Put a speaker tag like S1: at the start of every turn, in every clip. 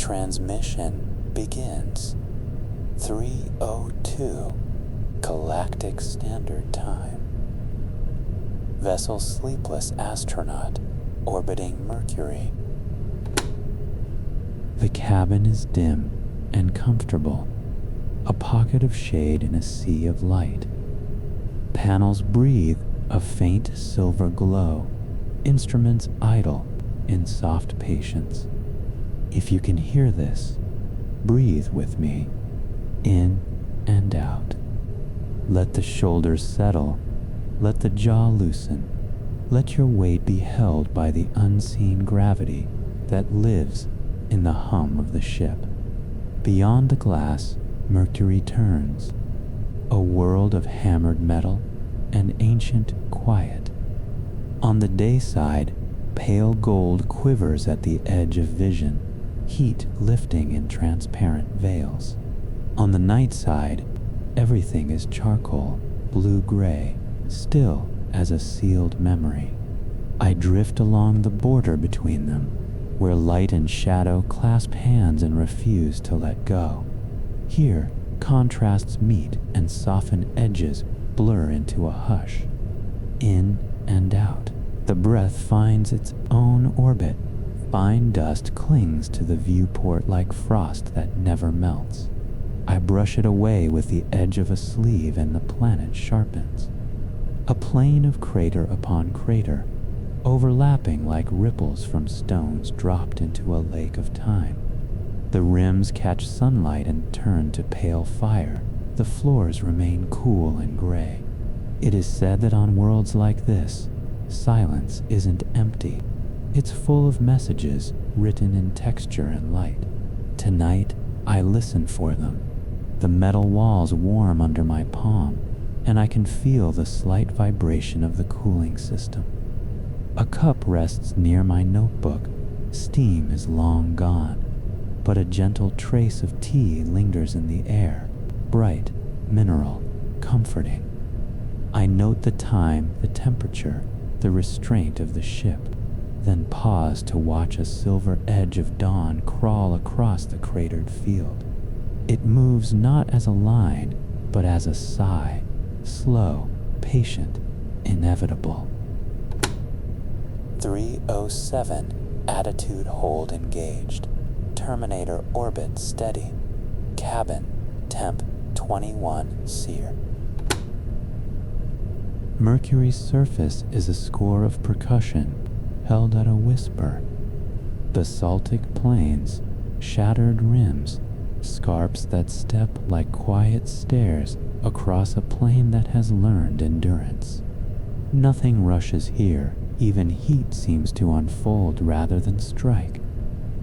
S1: Transmission begins. 3:02 Galactic Standard Time. Vessel Sleepless Astronaut orbiting Mercury. The cabin is dim and comfortable, a pocket of shade in a sea of light. Panels breathe a faint silver glow, instruments idle in soft patience. If you can hear this, breathe with me, in and out. Let the shoulders settle, let the jaw loosen, let your weight be held by the unseen gravity that lives in the hum of the ship. Beyond the glass, Mercury turns, a world of hammered metal and ancient quiet. On the day side, pale gold quivers at the edge of vision, heat lifting in transparent veils. On the night side, everything is charcoal, blue-gray, still as a sealed memory. I drift along the border between them, where light and shadow clasp hands and refuse to let go. Here, contrasts meet and soften edges blur into a hush. In and out, the breath finds its own orbit. Fine dust clings to the viewport like frost that never melts. I brush it away with the edge of a sleeve and the planet sharpens. A plain of crater upon crater, overlapping like ripples from stones dropped into a lake of time. The rims catch sunlight and turn to pale fire. The floors remain cool and gray. It is said that on worlds like this, silence isn't empty. It's full of messages written in texture and light. Tonight, I listen for them. The metal walls warm under my palm, and I can feel the slight vibration of the cooling system. A cup rests near my notebook. Steam is long gone, but a gentle trace of tea lingers in the air, bright, mineral, comforting. I note the time, the temperature, the restraint of the ship, then pause to watch a silver edge of dawn crawl across the cratered field. It moves not as a line, but as a sigh, slow, patient, inevitable. 3:07 Attitude hold engaged. Terminator orbit steady. Cabin temp 21 SEER. Mercury's surface is a score of percussion held at a whisper. Basaltic plains, shattered rims, scarps that step like quiet stairs across a plain that has learned endurance. Nothing rushes here, even heat seems to unfold rather than strike.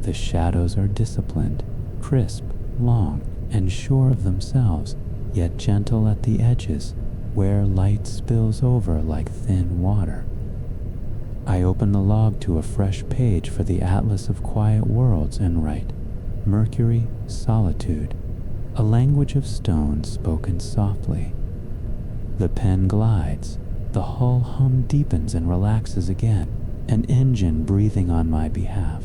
S1: The shadows are disciplined, crisp, long, and sure of themselves, yet gentle at the edges, where light spills over like thin water. I open the log to a fresh page for the Atlas of Quiet Worlds and write, Mercury, solitude, a language of stone spoken softly. The pen glides, the hull hum deepens and relaxes again, an engine breathing on my behalf.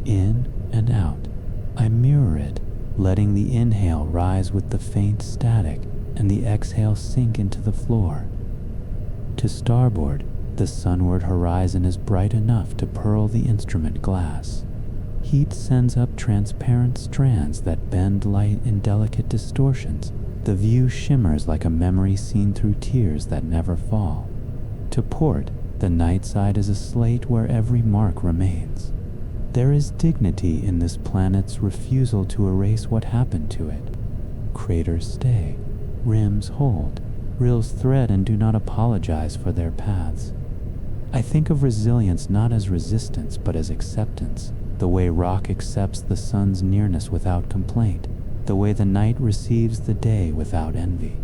S1: In and out, I mirror it, letting the inhale rise with the faint static and the exhale sink into the floor. To starboard, the sunward horizon is bright enough to pearl the instrument glass. Heat sends up transparent strands that bend light in delicate distortions. The view shimmers like a memory seen through tears that never fall. To port, the night side is a slate where every mark remains. There is dignity in this planet's refusal to erase what happened to it. Craters stay, rims hold, rills thread and do not apologize for their paths. I think of resilience not as resistance but as acceptance, the way rock accepts the sun's nearness without complaint, the way the night receives the day without envy.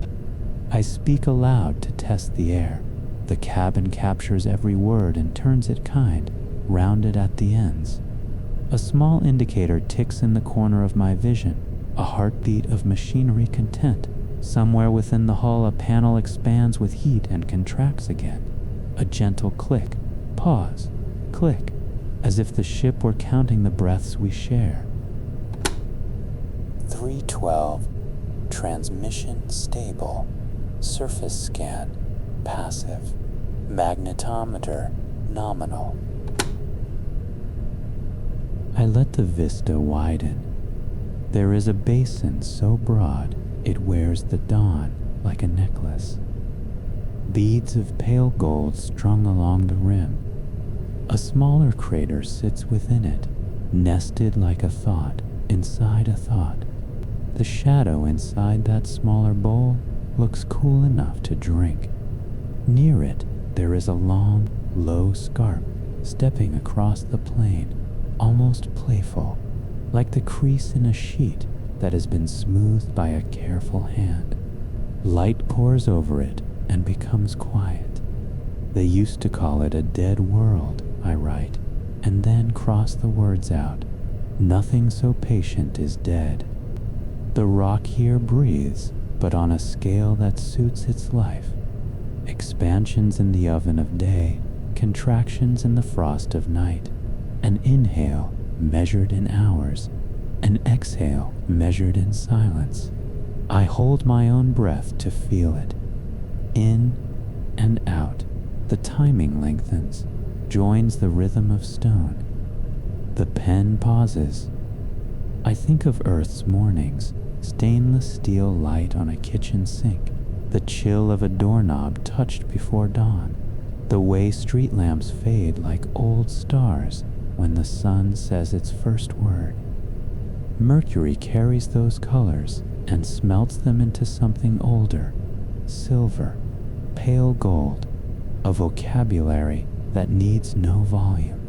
S1: I speak aloud to test the air. The cabin captures every word and turns it kind, rounded at the ends. A small indicator ticks in the corner of my vision, a heartbeat of machinery content. Somewhere within the hull a panel expands with heat and contracts again. A gentle click, pause, click, as if the ship were counting the breaths we share. 312. Transmission stable. Surface scan passive. Magnetometer nominal. I let the vista widen. There is a basin so broad it wears the dawn like a necklace. Beads of pale gold strung along the rim. A smaller crater sits within it, nested like a thought inside a thought. The shadow inside that smaller bowl looks cool enough to drink. Near it, there is a long, low scarp stepping across the plain, almost playful, like the crease in a sheet that has been smoothed by a careful hand. Light pours over it and becomes quiet. They used to call it a dead world, I write, and then cross the words out. Nothing so patient is dead. The rock here breathes, but on a scale that suits its life. Expansions in the oven of day, contractions in the frost of night. An inhale measured in hours, an exhale measured in silence. I hold my own breath to feel it. In and out, the timing lengthens, joins the rhythm of stone. The pen pauses. I think of Earth's mornings, stainless steel light on a kitchen sink, the chill of a doorknob touched before dawn, the way street lamps fade like old stars when the sun says its first word. Mercury carries those colors and smelts them into something older, silver, pale gold, a vocabulary that needs no volume.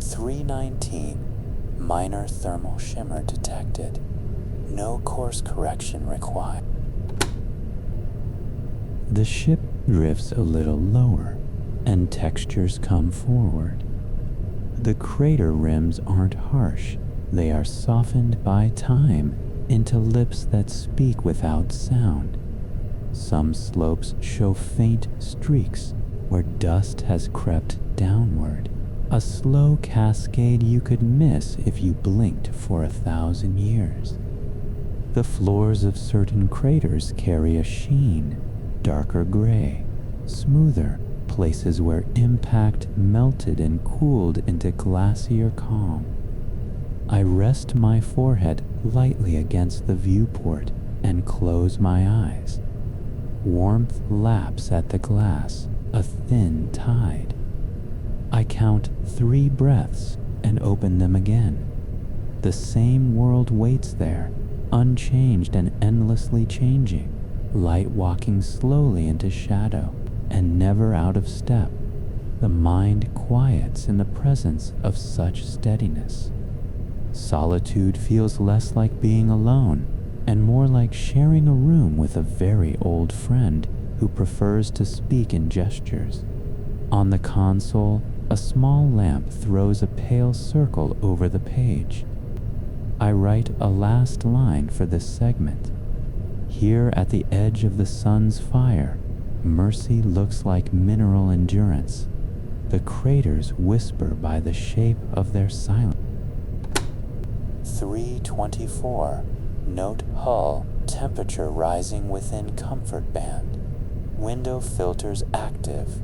S1: 319. Minor thermal shimmer detected. No course correction required. The ship drifts a little lower, and textures come forward. The crater rims aren't harsh. They are softened by time into lips that speak without sound. Some slopes show faint streaks where dust has crept downward, a slow cascade you could miss if you blinked for 1,000 years. The floors of certain craters carry a sheen, darker gray, smoother, places where impact melted and cooled into glacier calm. I rest my forehead lightly against the viewport and close my eyes. Warmth laps at the glass, a thin tide. I count 3 breaths and open them again. The same world waits there, unchanged and endlessly changing, light walking slowly into shadow and never out of step. The mind quiets in the presence of such steadiness. Solitude feels less like being alone and more like sharing a room with a very old friend who prefers to speak in gestures. On the console, a small lamp throws a pale circle over the page. I write a last line for this segment. Here at the edge of the sun's fire, mercy looks like mineral endurance. The craters whisper by the shape of their silence. 324. Note hull, temperature rising within comfort band. Window filters active.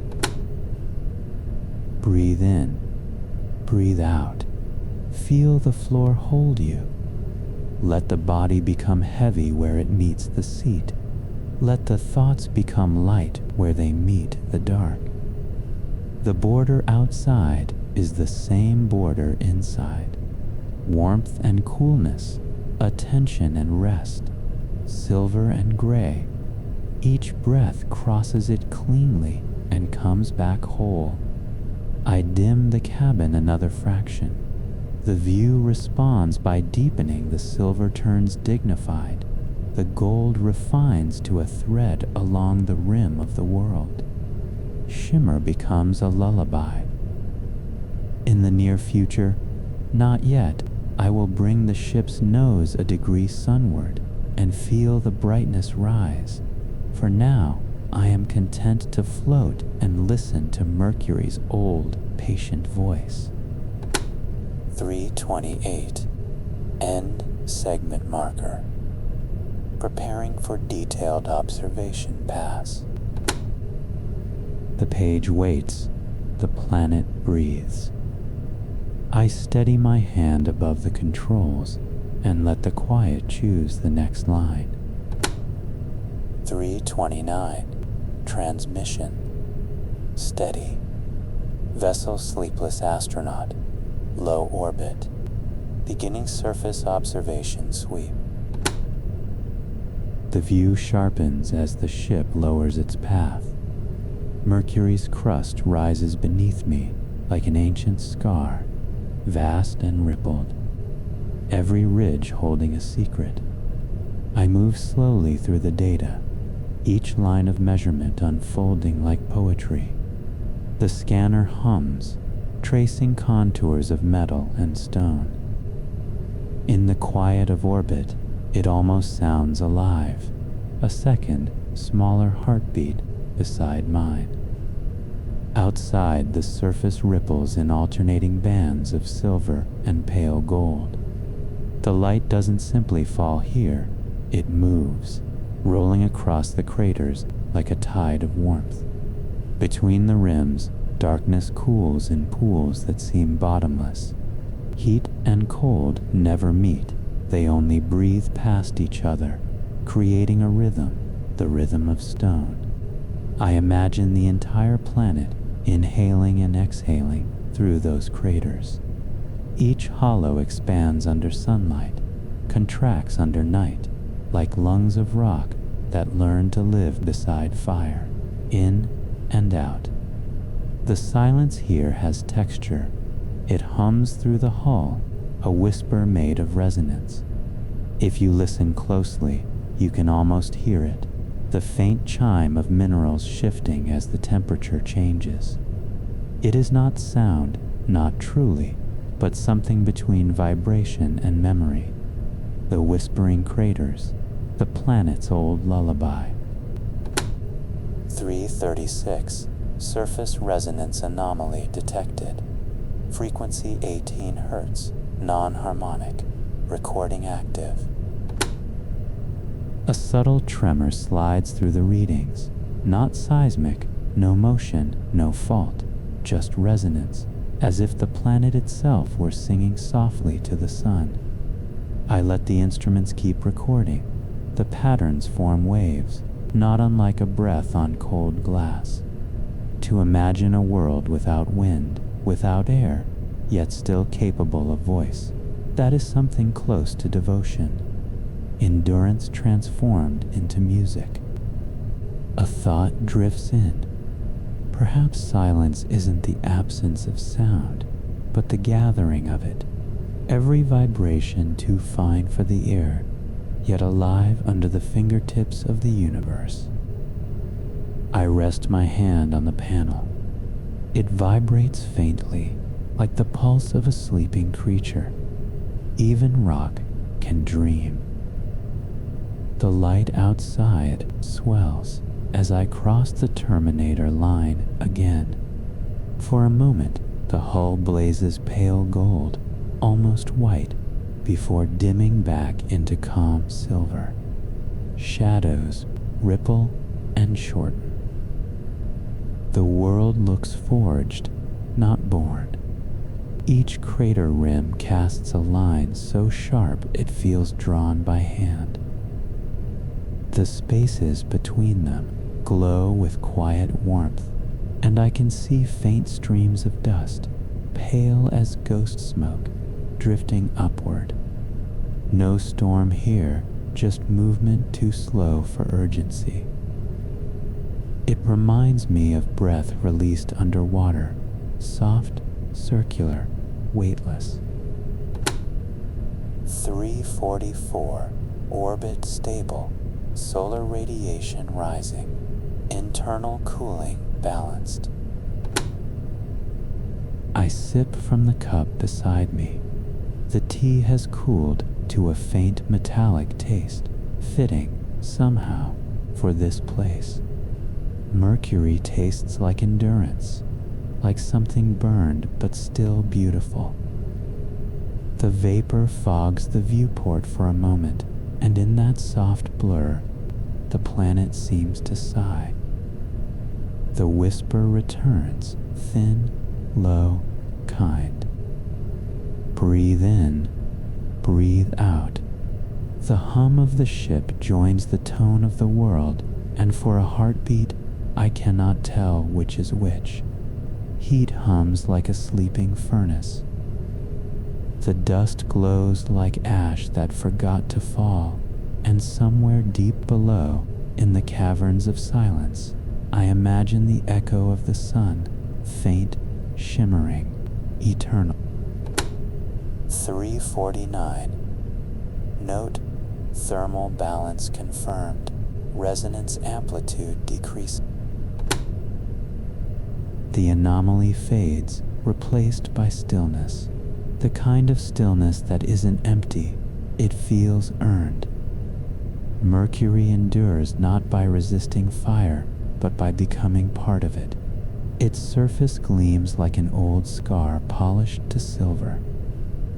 S1: Breathe in, breathe out. Feel the floor hold you. Let the body become heavy where it meets the seat. Let the thoughts become light where they meet the dark. The border outside is the same border inside. Warmth and coolness, attention and rest, silver and gray. Each breath crosses it cleanly and comes back whole. I dim the cabin another fraction. The view responds by deepening. The silver turns dignified. The gold refines to a thread along the rim of the world. Shimmer becomes a lullaby. In the near future, not yet, I will bring the ship's nose a degree sunward and feel the brightness rise. For now, I am content to float and listen to Mercury's old, patient voice. 328. End Segment marker. Preparing for detailed observation pass. The page waits. The planet breathes. I steady my hand above the controls and let the quiet choose the next line. 329. Transmission. Steady. Vessel Sleepless Astronaut. Low orbit. Beginning surface observation sweep. The view sharpens as the ship lowers its path. Mercury's crust rises beneath me like an ancient scar, vast and rippled, every ridge holding a secret. I move slowly through the data, each line of measurement unfolding like poetry. The scanner hums, tracing contours of metal and stone. In the quiet of orbit, it almost sounds alive, a second, smaller heartbeat beside mine. Outside, the surface ripples in alternating bands of silver and pale gold. The light doesn't simply fall here, it moves, rolling across the craters like a tide of warmth. Between the rims, darkness cools in pools that seem bottomless. Heat and cold never meet, they only breathe past each other, creating a rhythm, the rhythm of stone. I imagine the entire planet inhaling and exhaling through those craters. Each hollow expands under sunlight, contracts under night, like lungs of rock that learn to live beside fire, in and out. The silence here has texture. It hums through the hull, a whisper made of resonance. If you listen closely, you can almost hear it, the faint chime of minerals shifting as the temperature changes. It is not sound, not truly, but something between vibration and memory. The whispering craters, the planet's old lullaby. 336. Surface resonance anomaly detected. Frequency 18 Hz, non-harmonic, recording active. A subtle tremor slides through the readings, not seismic, no motion, no fault, just resonance, as if the planet itself were singing softly to the sun. I let the instruments keep recording. The patterns form waves, not unlike a breath on cold glass. To imagine a world without wind, without air, yet still capable of voice, that is something close to devotion. Endurance transformed into music. A thought drifts in. Perhaps silence isn't the absence of sound, but the gathering of it. Every vibration too fine for the ear, yet alive under the fingertips of the universe. I rest my hand on the panel. It vibrates faintly, like the pulse of a sleeping creature. Even rock can dream. The light outside swells as I cross the terminator line again. For a moment, the hull blazes pale gold, almost white, before dimming back into calm silver. Shadows ripple and shorten. The world looks forged, not born. Each crater rim casts a line so sharp it feels drawn by hand. The spaces between them glow with quiet warmth, and I can see faint streams of dust, pale as ghost smoke, drifting upward. No storm here, just movement too slow for urgency. It reminds me of breath released underwater, soft, circular, weightless. 344. Orbit stable. Solar radiation rising. Internal cooling balanced. I sip from the cup beside me. The tea has cooled to a faint metallic taste, fitting, somehow, for this place. Mercury tastes like endurance, like something burned but still beautiful. The vapor fogs the viewport for a moment, and in that soft blur, the planet seems to sigh. The whisper returns, thin, low, kind. Breathe in, breathe out. The hum of the ship joins the tone of the world, and for a heartbeat, I cannot tell which is which. Heat hums like a sleeping furnace. The dust glows like ash that forgot to fall, and somewhere deep below, in the caverns of silence, I imagine the echo of the sun, faint, shimmering, eternal. 349. Note, thermal balance confirmed. Resonance amplitude decreased. The anomaly fades, replaced by stillness. The kind of stillness that isn't empty, it feels earned. Mercury endures not by resisting fire, but by becoming part of it. Its surface gleams like an old scar polished to silver.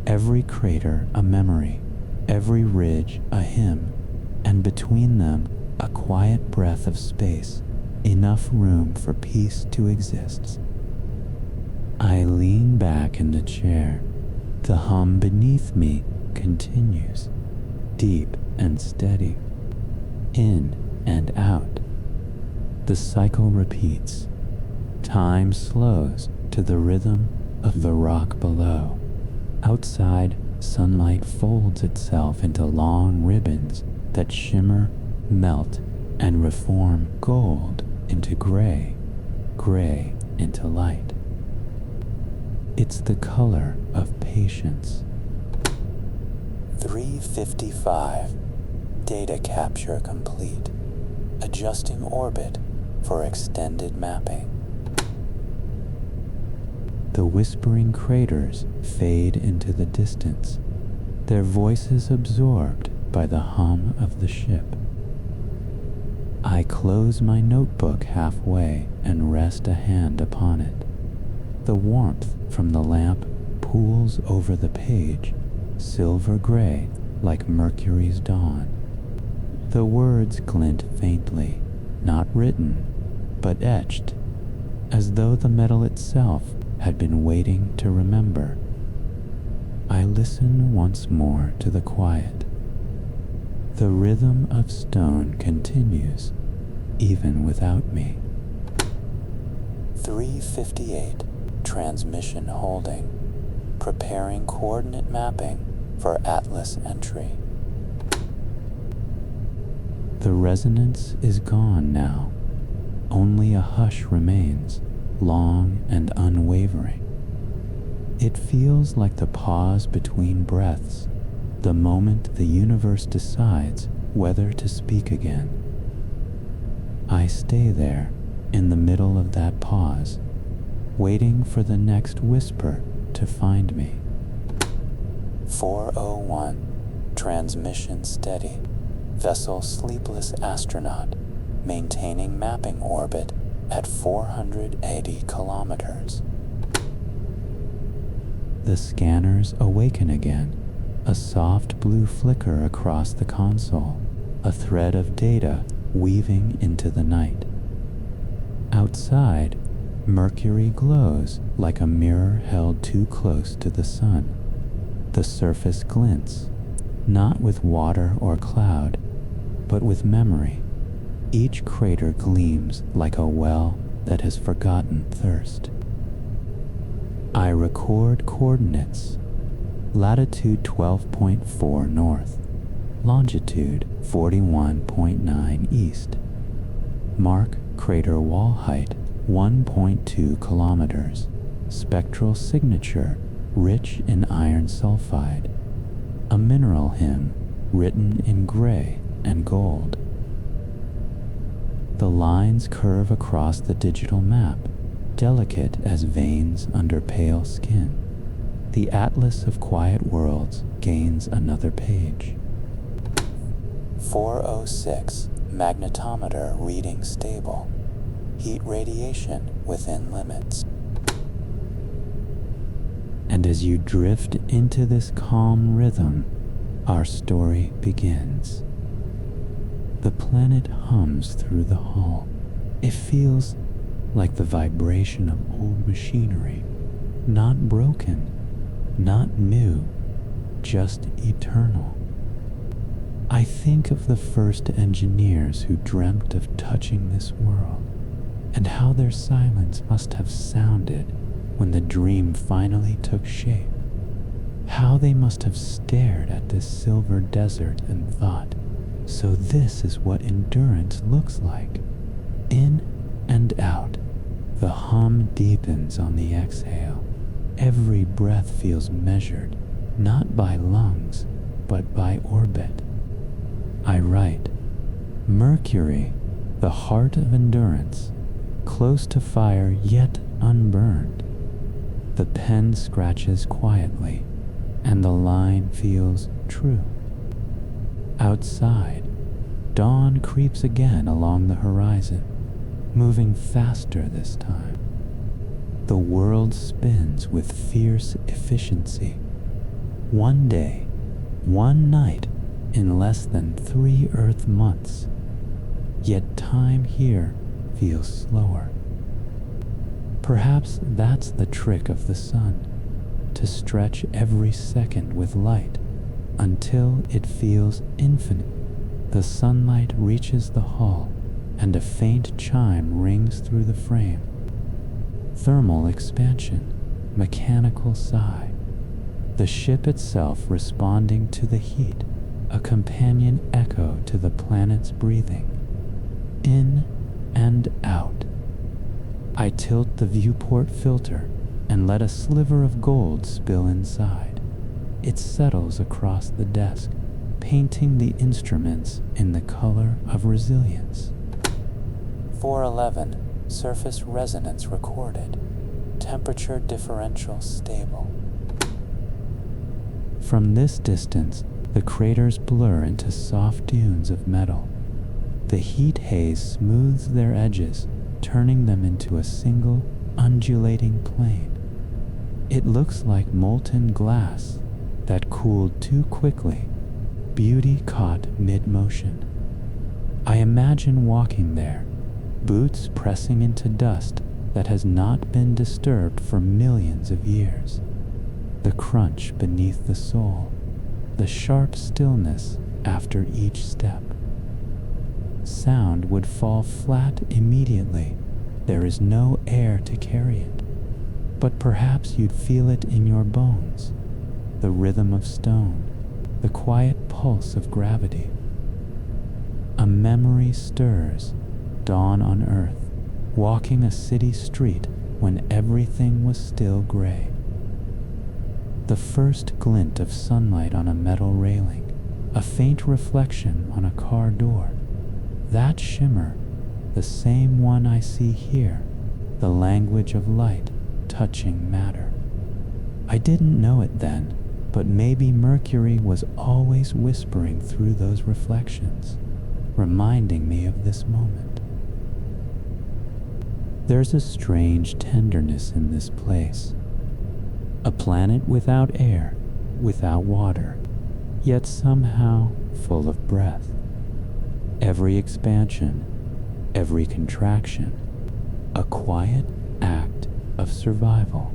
S1: Every crater a memory, every ridge a hymn, and between them a quiet breath of space, enough room for peace to exist. I lean back in the chair. The hum beneath me continues, deep and steady, in and out. The cycle repeats. Time slows to the rhythm of the rock below. Outside, sunlight folds itself into long ribbons that shimmer, melt, and reform gold into gray, gray into light. It's the color of patience. 355. Data capture complete. Adjusting orbit for extended mapping. The whispering craters fade into the distance, their voices absorbed by the hum of the ship. I close my notebook halfway and rest a hand upon it. The warmth from the lamp pools over the page, silver gray like Mercury's dawn. The words glint faintly, not written, but etched, as though the metal itself had been waiting to remember. I listen once more to the quiet. The rhythm of stone continues, even without me. 358. Transmission holding. Preparing coordinate mapping for Atlas entry. The resonance is gone now. Only a hush remains, long and unwavering. It feels like the pause between breaths, the moment the universe decides whether to speak again. I stay there, in the middle of that pause, waiting for the next whisper to find me. 401. Transmission steady. Vessel Sleepless Astronaut, maintaining mapping orbit at 480 kilometers. The scanners awaken again, a soft blue flicker across the console, a thread of data weaving into the night. Outside, Mercury glows like a mirror held too close to the sun. The surface glints, not with water or cloud, but with memory. Each crater gleams like a well that has forgotten thirst. I record coordinates. Latitude 12.4 north, longitude 41.9 east. Mark crater wall height 1.2 kilometers. Spectral signature rich in iron sulfide. A mineral hymn written in gray and gold. The lines curve across the digital map, delicate as veins under pale skin. The Atlas of Quiet Worlds gains another page. 406. Magnetometer reading stable. Heat radiation within limits. And as you drift into this calm rhythm, our story begins. The planet hums through the hall. It feels like the vibration of old machinery, not broken, not new, just eternal. I think of the first engineers who dreamt of touching this world, and how their silence must have sounded when the dream finally took shape. How they must have stared at this silver desert and thought, so this is what endurance looks like. In and out, the hum deepens on the exhale. Every breath feels measured, not by lungs, but by orbit. I write, Mercury, the heart of endurance, close to fire yet unburned. The pen scratches quietly, and the line feels true. Outside, dawn creeps again along the horizon, moving faster this time. The world spins with fierce efficiency. One day, one night, in less than 3 Earth months. Yet time here feels slower. Perhaps that's the trick of the sun, to stretch every second with light until it feels infinite. The sunlight reaches the hull, and a faint chime rings through the frame. Thermal expansion, mechanical sigh. The ship itself responding to the heat, a companion echo to the planet's breathing. In and out. I tilt the viewport filter and let a sliver of gold spill inside. It settles across the desk, painting the instruments in the color of resilience. 411, surface resonance recorded. Temperature differential stable. From this distance, the craters blur into soft dunes of metal. The heat haze smooths their edges, turning them into a single, undulating plane. It looks like molten glass that cooled too quickly, beauty caught mid-motion. I imagine walking there, boots pressing into dust that has not been disturbed for millions of years. The crunch beneath the sole, the sharp stillness after each step. Sound would fall flat immediately. There is no air to carry it. But perhaps you'd feel it in your bones, the rhythm of stone, the quiet pulse of gravity. A memory stirs, dawn on earth, walking a city street when everything was still gray. The first glint of sunlight on a metal railing, a faint reflection on a car door. That shimmer, the same one I see here, the language of light touching matter. I didn't know it then, but maybe Mercury was always whispering through those reflections, reminding me of this moment. There's a strange tenderness in this place. A planet without air, without water, yet somehow full of breath. Every expansion, every contraction, a quiet act of survival.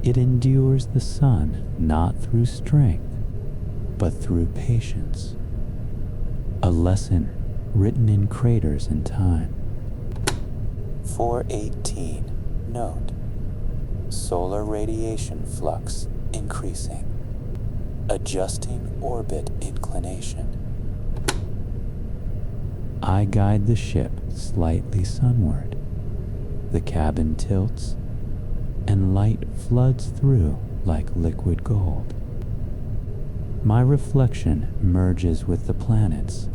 S1: It endures the sun not through strength, but through patience. A lesson written in craters in time. 418. Note. Solar radiation flux increasing. Adjusting orbit inclination. I guide the ship slightly sunward. The cabin tilts, and light floods through like liquid gold. My reflection merges with the planets,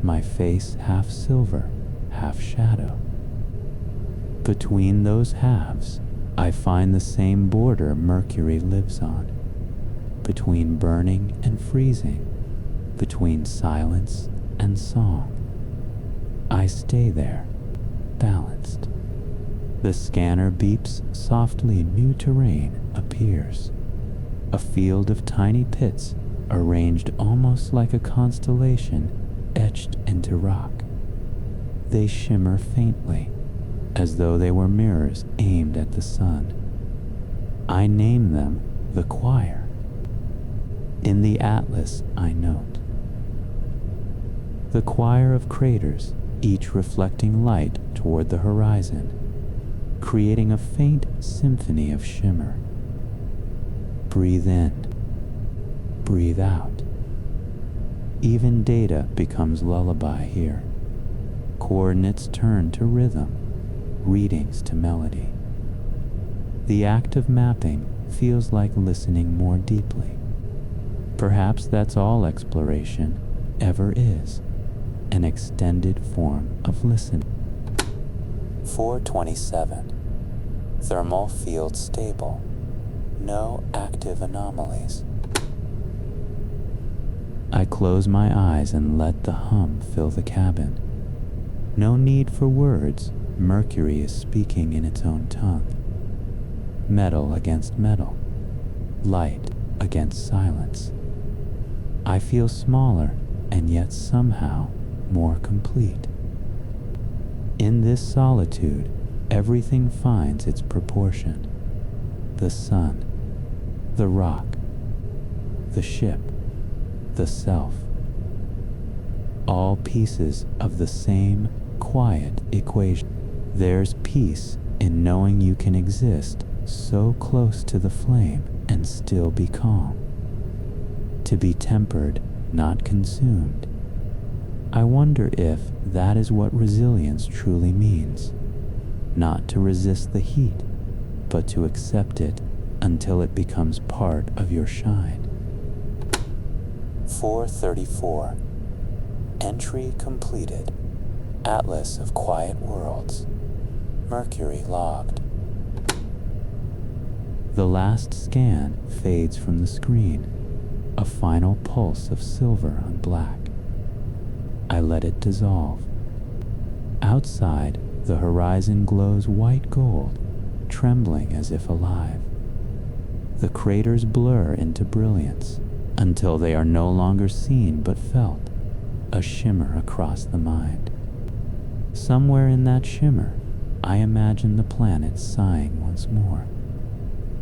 S1: my face half silver, half shadow. Between those halves, I find the same border Mercury lives on, between burning and freezing, between silence and song. I stay there, balanced. The scanner beeps softly new terrain, appears. A field of tiny pits arranged almost like a constellation etched into rock. They shimmer faintly, as though they were mirrors aimed at the sun. I name them the choir. In the atlas, I note the choir of craters, each reflecting light toward the horizon, creating a faint symphony of shimmer. Breathe in, breathe out. Even data becomes lullaby here. Coordinates turn to rhythm, readings to melody. The act of mapping feels like listening more deeply. Perhaps that's all exploration ever is, an extended form of listening. 427. Thermal field stable. No active anomalies. I close my eyes and let the hum fill the cabin. No need for words. Mercury is speaking in its own tongue. Metal against metal. Light against silence. I feel smaller and yet somehow more complete. In this solitude, everything finds its proportion. The sun, the rock, the ship, the self. All pieces of the same quiet equation. There's peace in knowing you can exist so close to the flame and still be calm. To be tempered, not consumed. I wonder if that is what resilience truly means. Not to resist the heat, but to accept it until it becomes part of your shine. 434. Entry completed. Atlas of Quiet Worlds. Mercury logged. The last scan fades from the screen, a final pulse of silver on black. I let it dissolve. Outside, the horizon glows white gold, trembling as if alive. The craters blur into brilliance until they are no longer seen but felt, a shimmer across the mind. Somewhere in that shimmer, I imagine the planet sighing once more,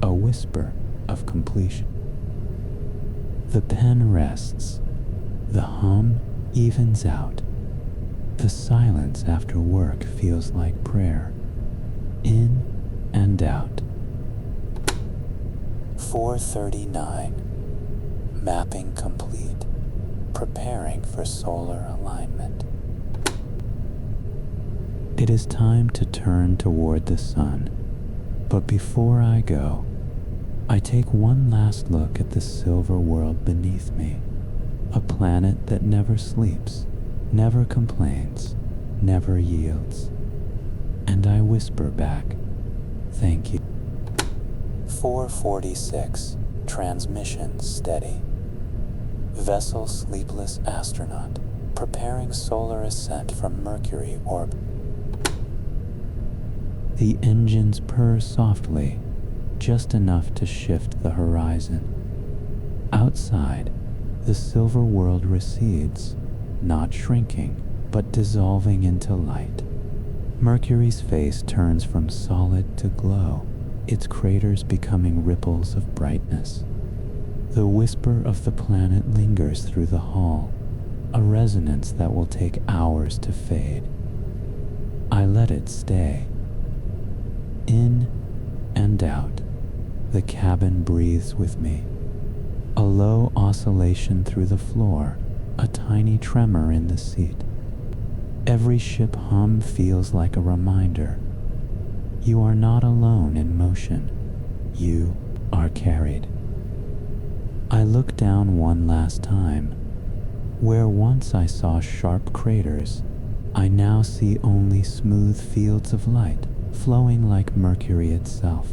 S1: a whisper of completion. The pen rests. The hum evens out. The silence after work feels like prayer, in and out. 439. Mapping complete. Preparing for solar alignment. It is time to turn toward the sun, but before I go, I take one last look at the silver world beneath me, a planet that never sleeps, never complains, never yields. And I whisper back, thank you. 446. Transmission steady. Vessel Sleepless Astronaut, preparing solar ascent from Mercury orbit. The engines purr softly, just enough to shift the horizon. Outside, the silver world recedes, not shrinking, but dissolving into light. Mercury's face turns from solid to glow, its craters becoming ripples of brightness. The whisper of the planet lingers through the hall, a resonance that will take hours to fade. I let it stay. In and out, the cabin breathes with me. A low oscillation through the floor, a tiny tremor in the seat. Every ship hum feels like a reminder. You are not alone in motion. You are carried. I look down one last time. Where once I saw sharp craters, I now see only smooth fields of light flowing like Mercury itself.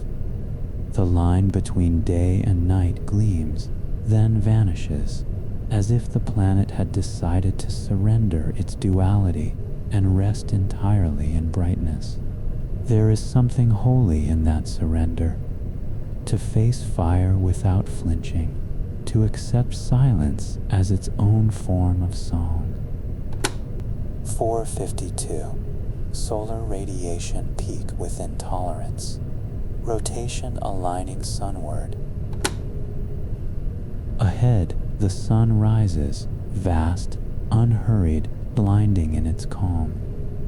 S1: The line between day and night gleams, then vanishes, as if the planet had decided to surrender its duality and rest entirely in brightness. There is something holy in that surrender, to face fire without flinching, to accept silence as its own form of song. 452. Solar radiation peak within tolerance. Rotation aligning sunward. Ahead, the sun rises, vast, unhurried, blinding in its calm.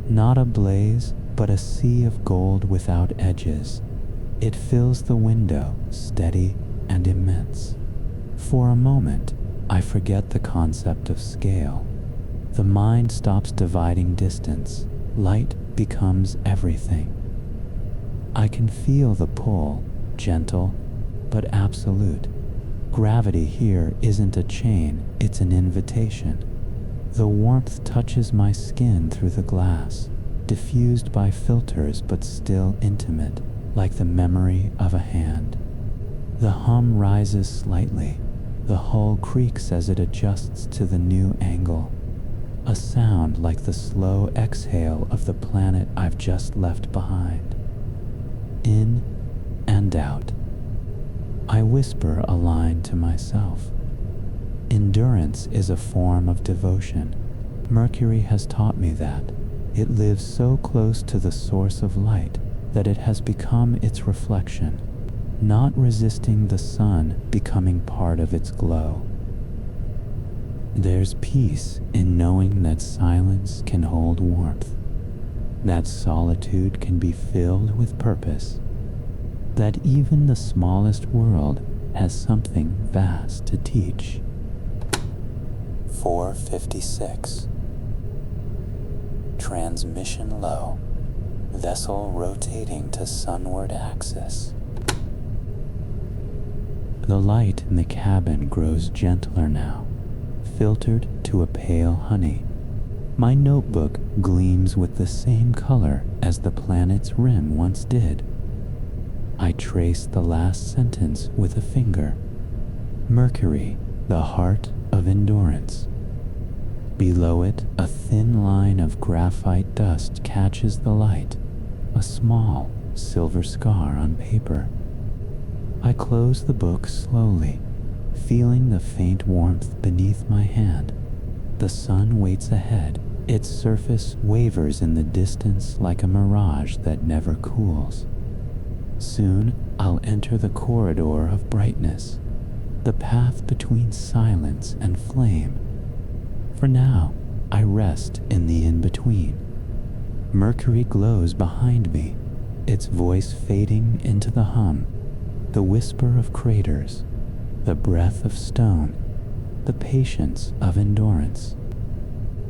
S1: Not a blaze, but a sea of gold without edges. It fills the window, steady and immense. For a moment, I forget the concept of scale. The mind stops dividing distance. Light becomes everything. I can feel the pull, gentle but absolute. Gravity here isn't a chain, it's an invitation. The warmth touches my skin through the glass, diffused by filters but still intimate, like the memory of a hand. The hum rises slightly. The hull creaks as it adjusts to the new angle. A sound like the slow exhale of the planet I've just left behind. In and out. I whisper a line to myself. Endurance is a form of devotion. Mercury has taught me that. It lives so close to the source of light that it has become its reflection, not resisting the sun, becoming part of its glow. There's peace in knowing that silence can hold warmth, that solitude can be filled with purpose, that even the smallest world has something vast to teach. 456. Transmission low. Vessel rotating to sunward axis. The light in the cabin grows gentler now, filtered to a pale honey. My notebook gleams with the same color as the planet's rim once did. I trace the last sentence with a finger. Mercury, the heart of endurance. Below it, a thin line of graphite dust catches the light, a small silver scar on paper. I close the book slowly, feeling the faint warmth beneath my hand. The sun waits ahead. Its surface wavers in the distance like a mirage that never cools. Soon, I'll enter the corridor of brightness, the path between silence and flame. For now, I rest in the in-between. Mercury glows behind me, its voice fading into the hum, the whisper of craters, the breath of stone, the patience of endurance.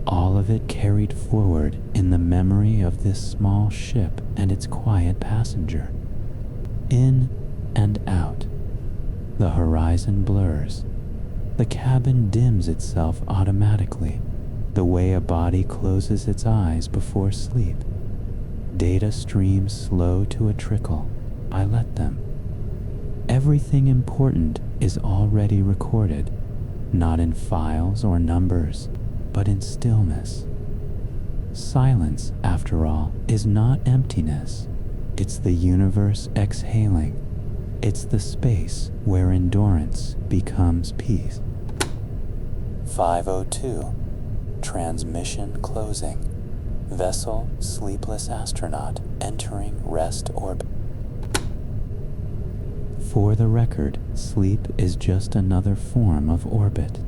S1: All of it carried forward in the memory of this small ship and its quiet passenger. In and out. The horizon blurs. The cabin dims itself automatically, the way a body closes its eyes before sleep. Data streams slow to a trickle. I let them. Everything important is already recorded, not in files or numbers, but in stillness. Silence, after all, is not emptiness. It's the universe exhaling. It's the space where endurance becomes peace. 502. Transmission closing. Vessel Sleepless Astronaut entering rest orbit. For the record, sleep is just another form of orbit.